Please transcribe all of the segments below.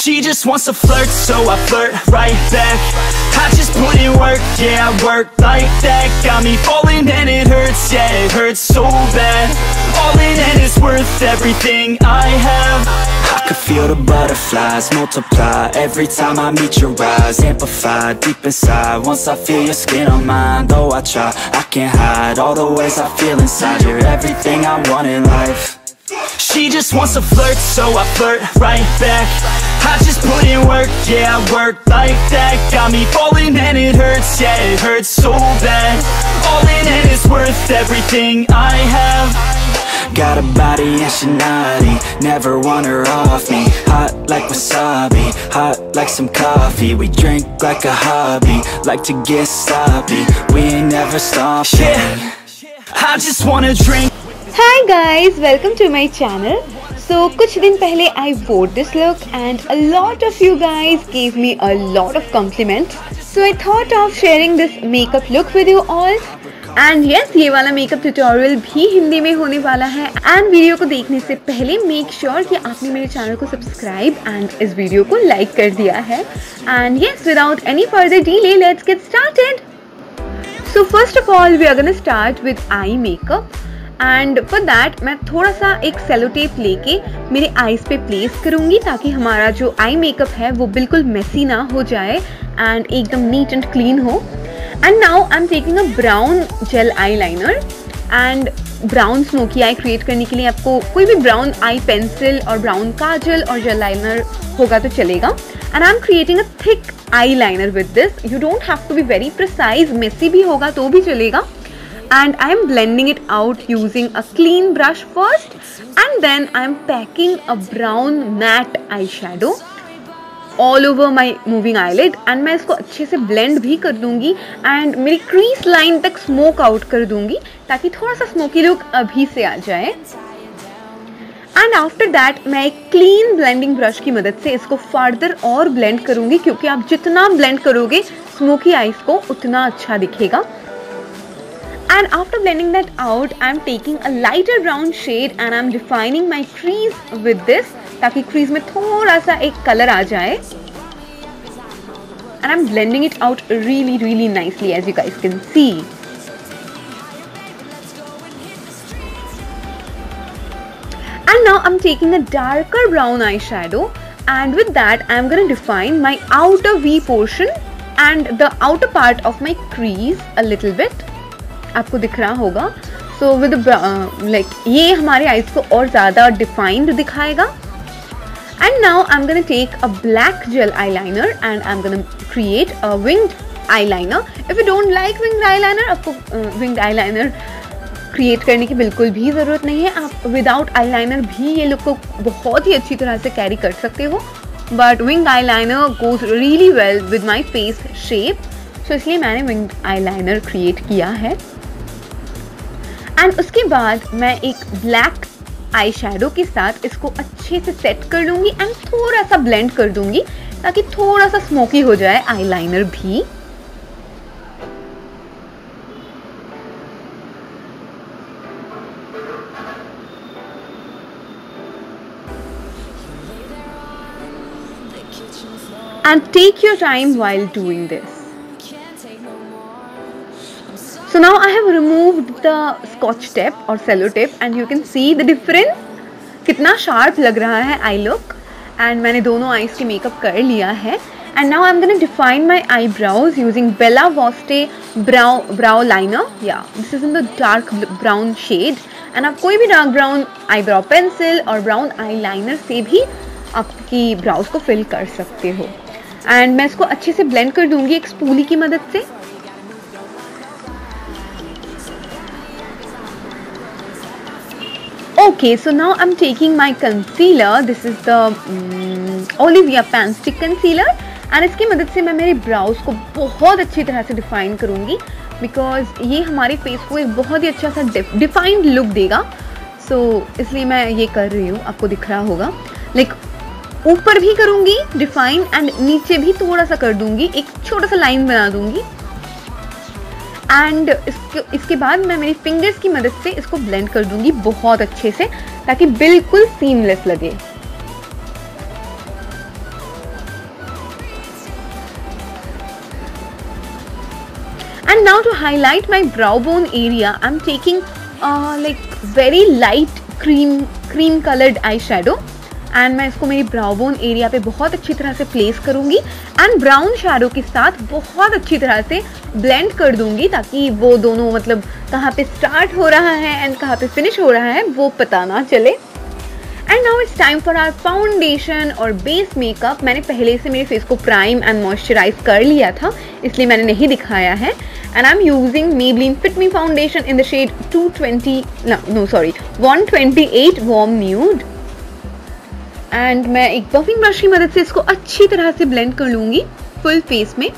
She just wants to flirt, so I flirt right back. I just put in work, yeah, I work like that. Got me falling and it hurts, yeah, it hurts so bad. All in and it's worth everything I have. I could feel the butterflies multiply every time I meet your eyes. Amplify deep inside once I feel your skin on mine. Though I try, I can't hide all the ways I feel inside. You're everything I want in life. She just wants to flirt, so I flirt right back. I just put in work, yeah, I work like that. Got me falling and it hurts, yeah, it hurts so bad. All in and it's worth everything I have. Got a body and she naughty, never want her off me. Hot like wasabi, hot like some coffee. We drink like a hobby, like to get sloppy. We ain't never stopping. Yeah, I just wanna drink. Hi guys, welcome to my channel. So कुछ दिन पहले I wore this look and a lot of you guys gave me a lot of compliments. So I thought of sharing this makeup look with you all. And yes, ये वाला makeup tutorial भी हिंदी में होने वाला है. And video को देखने से पहले मेक श्योर कि आपने मेरे चैनल को सब्सक्राइब एंड इस वीडियो को लाइक कर दिया है. And yes, without any further delay let's get started. So first of all we are gonna start with eye makeup. And for that मैं थोड़ा सा एक सेलो टेप लेके मेरे आईज पे प्लेस करूँगी ताकि हमारा जो आई मेकअप है वो बिल्कुल मेसी ना हो जाए एंड एकदम नीट एंड क्लीन हो. And now I am taking a brown gel eye liner. And brown smoky eye create करने के लिए आपको कोई भी ब्राउन आई पेंसिल और ब्राउन काजल और जेल लाइनर होगा तो चलेगा. And I am creating a thick eye liner with this. You don't have to be very precise, messy भी होगा तो भी चलेगा. And I am blending it out using a clean brush first, and then I am packing a brown matte eyeshadow all over my moving eyelid. And मैं इसको अच्छे से blend भी कर दूंगी and मेरी crease line तक smoke out कर दूंगी ताकि थोड़ा सा smoky look अभी से आ जाए. एंड आफ्टर दैट मैं एक क्लीन ब्लेंडिंग ब्रश की मदद से इसको फर्दर और ब्लेंड करूंगी क्योंकि आप जितना ब्लेंड करोगे स्मोकी आईज को उतना अच्छा दिखेगा. And after blending that out, I am taking a lighter brown shade and I am defining my crease with this ताकि crease में थोड़ा सा एक color आ जाए. And I am blending it out really nicely as you guys can see. And now I am taking a darker brown eyeshadow and with that I am going to define my outer V portion and the outer part of my crease a little bit. आपको दिख रहा होगा. So with like ये हमारे eyes को और ज़्यादा defined दिखाएगा. And now I am gonna take a black gel eyeliner and I am gonna create a winged eyeliner. If you don't like winged eyeliner, आपको विंग्ड आईलाइनर क्रिएट करने की बिल्कुल भी ज़रूरत नहीं है. आप विदाउट आईलाइनर भी ये लुक को बहुत ही अच्छी तरह से कैरी कर सकते हो. But winged eyeliner goes really well with my face shape, so इसलिए मैंने विंग्ड आईलाइनर क्रिएट किया है. एंड उसके बाद मैं एक ब्लैक आई शेडो के साथ इसको अच्छे से सेट कर लूँगी एंड थोड़ा सा ब्लेंड कर दूँगी ताकि थोड़ा सा स्मोकी हो जाए आईलाइनर भी. And take your time while doing this. So now I have removed the scotch tape or cello tape and you can see the difference. कितना sharp लग रहा है आई लुक. एंड मैंने दोनों आईज की मेकअप कर लिया है. And now I'm gonna define my eyebrows using Bella Voste brow liner. Yeah, this is in the dark brown shade. And आप कोई भी डार्क ब्राउन आईब्राउ पेंसिल और ब्राउन आईलाइनर से भी आपकी ब्राउज को फिल कर सकते हो. एंड मैं इसको अच्छे से ब्लेंड कर दूंगी एक स्पूली की मदद से. Okay, so now I'm taking my concealer. This is the Olivia Pan Stick Concealer. And इसकी मदद से मैं मेरे ब्राउज को बहुत अच्छी तरह से डिफाइन करूँगी बिकॉज ये हमारे फेस को एक बहुत ही अच्छा सा डिफाइंड लुक देगा. सो इसलिए मैं ये कर रही हूँ. आपको दिख रहा होगा लाइक ऊपर भी करूँगी डिफाइन एंड नीचे भी थोड़ा सा कर दूँगी, एक छोटा सा लाइन बना दूँगी. एंड इसके बाद मैं मेरी फिंगर्स की मदद से इसको ब्लेंड कर दूंगी बहुत अच्छे से ताकि बिल्कुल सीमलेस लगे. And now to highlight my brow bone area, I'm taking like very light cream colored eyeshadow, and मैं इसको मेरी ब्राउ बोन एरिया पे बहुत अच्छी तरह से प्लेस करूंगी एंड ब्राउन शैडो के साथ बहुत अच्छी तरह से ब्लेंड कर दूंगी, ताकि वो दोनों मतलब कहाँ पे स्टार्ट हो रहा है एंड कहाँ पे फिनिश हो रहा है वो पता ना चले। And now it's time for our foundation और बेस मेकअप। मैंने पहले से मेरे फेस को प्राइम एंड मॉइस्चराइज कर लिया था, इसलिए मैंने नहीं दिखाया है। And I am using Maybelline Fit Me foundation in the shade 128 warm nude. And मैं एक पफिंग ब्रश की मदद से इसको अच्छी तरह से ब्लेंड कर लूंगी फुल फेस में।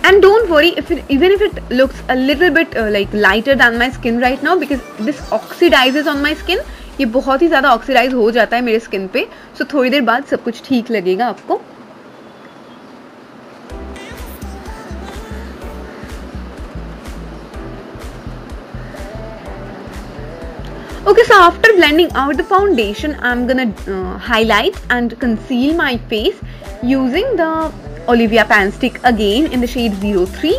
And don't worry even if it looks a little bit like lighter than my skin right now, because this oxidizes on my skin। ये बहुत ही ज़्यादा ऑक्सीडाइज हो जाता है मेरे स्किन पे, सो थोड़ी देर बाद सब कुछ ठीक लगेगा आपको। Okay, so after blending out the foundation, I'm gonna highlight and conceal my face using the Olivia Pan Stick again in the shade 03।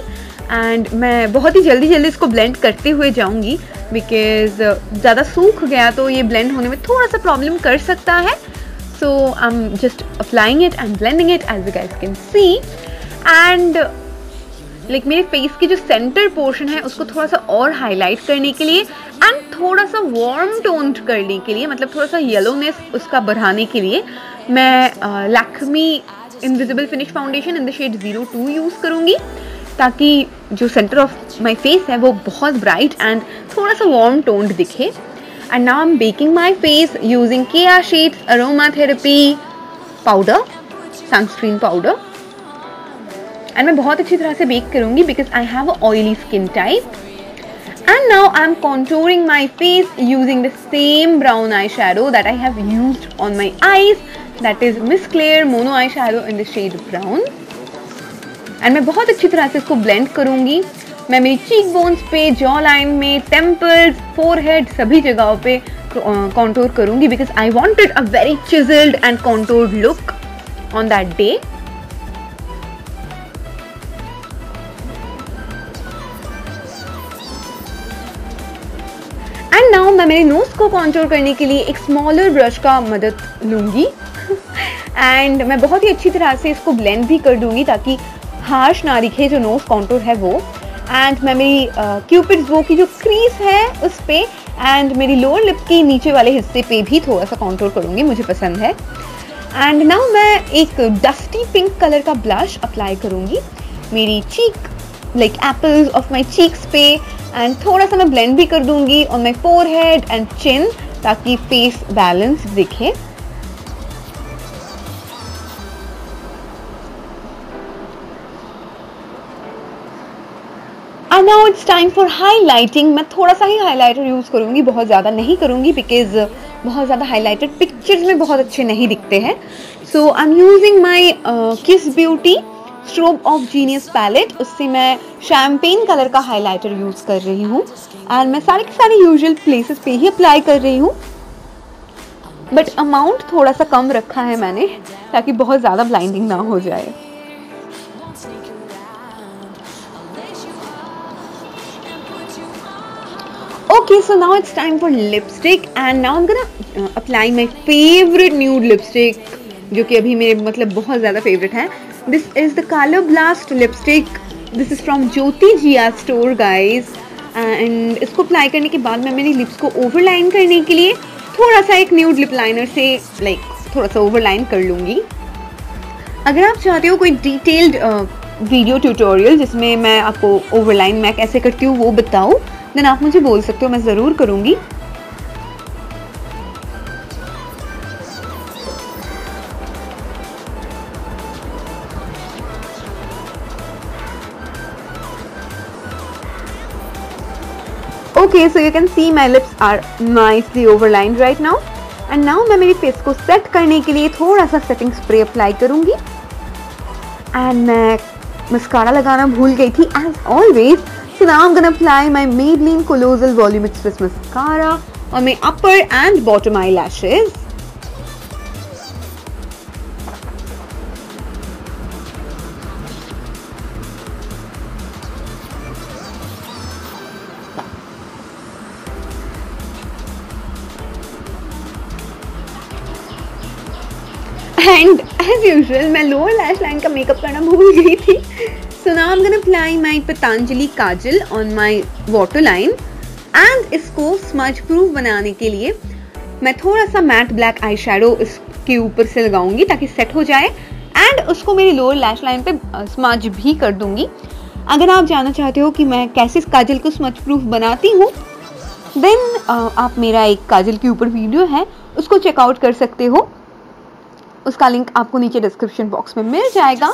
and मैं बहुत ही जल्दी इसको blend करते हुए जाऊंगी, because ज़्यादा सूख गया तो ये blend होने में थोड़ा सा प्रॉब्लम कर सकता है। So I'm just applying it and blending it as you guys can see। and like मेरे फेस की जो सेंटर पोर्शन है उसको थोड़ा सा और हाईलाइट करने के लिए एंड थोड़ा सा वार्म टोन करने के लिए, मतलब थोड़ा सा येलोनेस उसका बढ़ाने के लिए मैं Lakme invisible finish foundation in the shade 02 use करूँगी, ताकि जो सेंटर ऑफ माई फेस है वो बहुत ब्राइट एंड थोड़ा सा वार्म टोन्ड दिखे। And now I am baking my face using Keya Seth's aromatherapy powder, sunscreen powder. And मैं बहुत अच्छी तरह से बेक करूंगी because I have a oily skin type. And now I am contouring my face using the same brown eye shadow that I have used on my eyes, that is Miss Claire mono eye shadow in the shade brown. And मैं बहुत अच्छी तरह से इसको blend करूंगी। मैं मेरी cheekbones पे, जॉ लाइन में, टेम्पल्स, फोरहेड सभी जगहों पे कॉन्टूर करूंगी because I wanted a very chiselled and contoured look on that day. And now मैं मेरे नोज को कॉन्टूर करने के लिए एक स्मॉलर ब्रश का मदद लूँगी एंड मैं बहुत ही अच्छी तरह से इसको ब्लेंड भी कर दूँगी ताकि हार्श ना दिखे जो नोज कॉन्टूर है वो। एंड मैं मेरी क्यूपिड्स वो की जो क्रीज है उस पे एंड मेरी लोअर लिप के नीचे वाले हिस्से पे भी थोड़ा सा कॉन्टूर करूँगी, मुझे पसंद है। एंड नाउ मैं एक डस्टी पिंक कलर का ब्लश अप्लाई करूँगी मेरी cheek like apples of my cheeks पे एंड थोड़ा सा मैं ब्लेंड भी कर दूंगी on my forehead and chin ताकि फेस बैलेंस दिखे। And now it's time for highlighting. मैं थोड़ा सा ही हाईलाइटर यूज़ करूँगी, बहुत ज़्यादा नहीं करूँगी बिकॉज बहुत ज़्यादा हाईलाइटेड पिक्चर्स में बहुत अच्छे नहीं दिखते हैं। सो आई am using my Kiss Beauty strobe of genius palette, उससे मैं शैम्पेन कलर का हाइलाइटर यूज़ कर रही हूँ एंड मैं सारे के सारे यूजुअल प्लेसेस पे ही अप्लाई कर रही हूँ, बट अमाउंट थोड़ा सा कम रखा है मैंने ताकि बहुत ज़्यादा ब्लाइंडिंग ना हो जाए। Okay, so now it's time for lipstick and now I'm gonna apply my favorite nude lipstick, जो कि अभी मेरे मतलब बहुत ज़्यादा favorite है। This is the Color Blast lipstick. This is from Jyoti Jia store, guys. And इसको apply करने के बाद मैं मेरी लिप्स को ओवरलाइन करने के लिए थोड़ा सा एक न्यूड लिप लाइनर से थोड़ा सा ओवरलाइन कर लूँगी। अगर आप चाहते हो कोई डिटेल्ड वीडियो ट्यूटोरियल जिसमें मैं आपको ओवरलाइन मैं कैसे करती हूँ वो बताऊँ, देन आप मुझे बोल सकते हो, मैं ज़रूर करूँगी। Okay, so you can see my lips are nicely overlined right now. And now मैं मेरी फेस को सेट करने के लिए थोड़ा सा सेटिंग स्प्रे अप्लाई करूँगी। एंड मैं मस्कारा लगाना भूल गई थी as always. So now I'm gonna apply my Maybelline Colossal Volume Express Mascara on my upper and bottom eyelashes. And as usual, मैं lower lash line का makeup करना भूल गई थी. So now I'm gonna apply my Patanjali Kajal on my waterline. And इसको smudge proof बनाने के लिए मैं थोड़ा सा matte black eyeshadow इसके ऊपर से लगाऊंगी ताकि सेट हो जाए. एंड उसको मेरी लोअर लैश लाइन पे स्मज भी कर दूंगी. अगर आप जानना चाहते हो कि मैं कैसे काजल को स्मज प्रूफ बनाती हूँ, देन आप मेरा एक काजल के ऊपर वीडियो है, उसको चेकआउट कर सकते हो. उसका लिंक आपको नीचे डिस्क्रिप्शन बॉक्स में मिल जाएगा.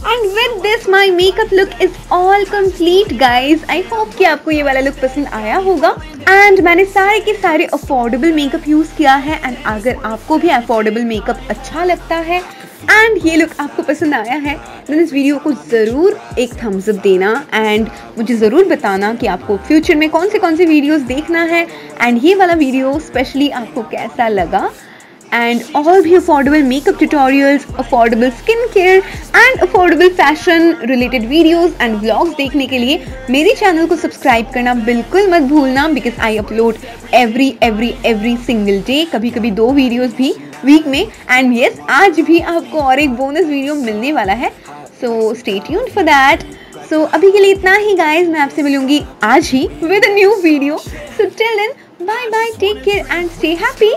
And with this my makeup look is all complete guys. I hope कि आपको ये वाला लुक पसंद आया होगा. एंड मैंने सारे के सारे अफोर्डेबल मेकअप यूज किया है. एंड अगर आपको भी अफोर्डेबल मेकअप अच्छा लगता है एंड ये लुक आपको पसंद आया है, देन इस वीडियो को ज़रूर एक थम्स अप देना एंड मुझे ज़रूर बताना कि आपको फ्यूचर में कौन से वीडियोस देखना है एंड ये वाला वीडियो स्पेशली आपको कैसा लगा. एंड और भी affordable makeup tutorials, affordable skin care and affordable fashion related videos and vlogs देखने के लिए मेरे चैनल को सब्सक्राइब करना बिल्कुल मत भूलना. Because I upload every single day, कभी कभी 2 वीडियोस भी वीक में. एंड यस, आज भी आपको और एक बोनस वीडियो मिलने वाला है. So stay tuned for that. So अभी के लिए इतना ही गाइज. मैं आपसे मिलूंगी आज ही with a new video. So till then, bye bye, take care and stay happy.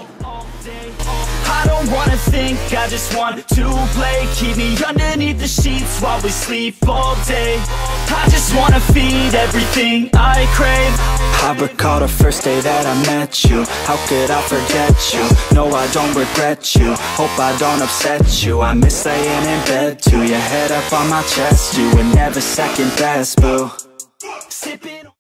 I don't wanna think, I just want to play. Keep me underneath the sheets while we sleep all day. I just wanna feed everything I crave. I recall the first day that I met you. How could I forget you? No, I don't regret you. Hope I don't upset you. I miss laying in bed too. Your head up on my chest, you were never second best, boo. Sipping